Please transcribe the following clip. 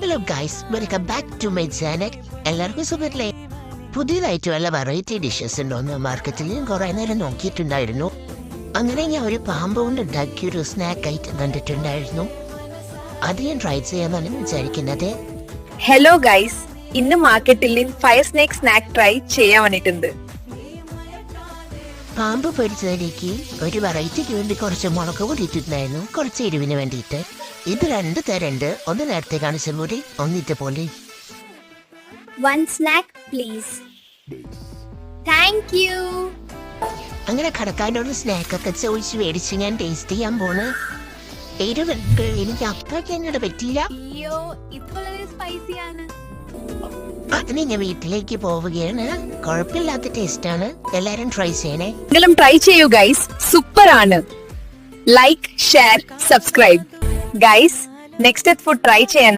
Hello guys, welcome back to my channel. എല്ലാവർക്കും സുഖല്ലേ? പുതിയതായിട്ട് വല്ല വെറൈറ്റി ഡിഷസ് ഉണ്ടോന്ന് മാർക്കറ്റിൽ ഞാൻ കുറെ നേരം നോക്കിയിട്ടുണ്ടായിരുന്നു. അങ്ങനെ ഞാൻ ഒരു പാമ്പ് കൊണ്ട് ഉണ്ടാക്കിയ ഒരു സ്നാക്ക് ഐറ്റം കണ്ടിട്ടുണ്ടായിരുന്നു. അത് ഞാൻ ട്രൈ ചെയ്യാമെന്നാണ് വിചാരിക്കുന്നത്. ഹലോ ഗൈസ്, ഇന്ന് മാർക്കറ്റിൽ ഫയർ സ്നേക്ക് സ്നാക്ക് ട്രൈ ചെയ്യാൻ വന്നിട്ടുണ്ട്. പാമ്പ് പൊരിച്ചതിലേക്ക് ഒരു വെറൈറ്റിക്ക് വേണ്ടി കുറച്ച് മുളക് പൊടി ഇട്ടിട്ടുണ്ടായിരുന്നു, കുറച്ച് എരിവിന് വേണ്ടിയിട്ട്. ഇത് രണ്ട് തരണ്ട്, ഒന്ന് നേരത്തെ കാണിച്ച പോലെ, ഒന്നിട്ട് പോലെ. One snack, please. Thank you. അങ്ങനെ കടക്കാരോട് സ്നാക്കൊക്കെ ചോദിച്ച് മേടിച്ച് ഞാൻ ടേസ്റ്റ് ചെയ്യാൻ പോണ്. എരിവ് എനിക്ക് അത്രയ്ക്ക് എന്നോട് പറ്റിയില്ല. അയ്യോ, ഇത് വളരെ സ്പൈസി ആണ്. അതിന് ഞാൻ വീട്ടിലേക്ക് പോവുകയാണ്. കുഴപ്പമില്ലാത്ത ടേസ്റ്റാണ്, എല്ലാരും ട്രൈ ചെയ്യണേ. നിങ്ങളും ട്രൈ ചെയ്യൂ ഗൈസ്, സൂപ്പർ ആണ്. Like, share, subscribe. Guys, next food try ചെയ്യാൻ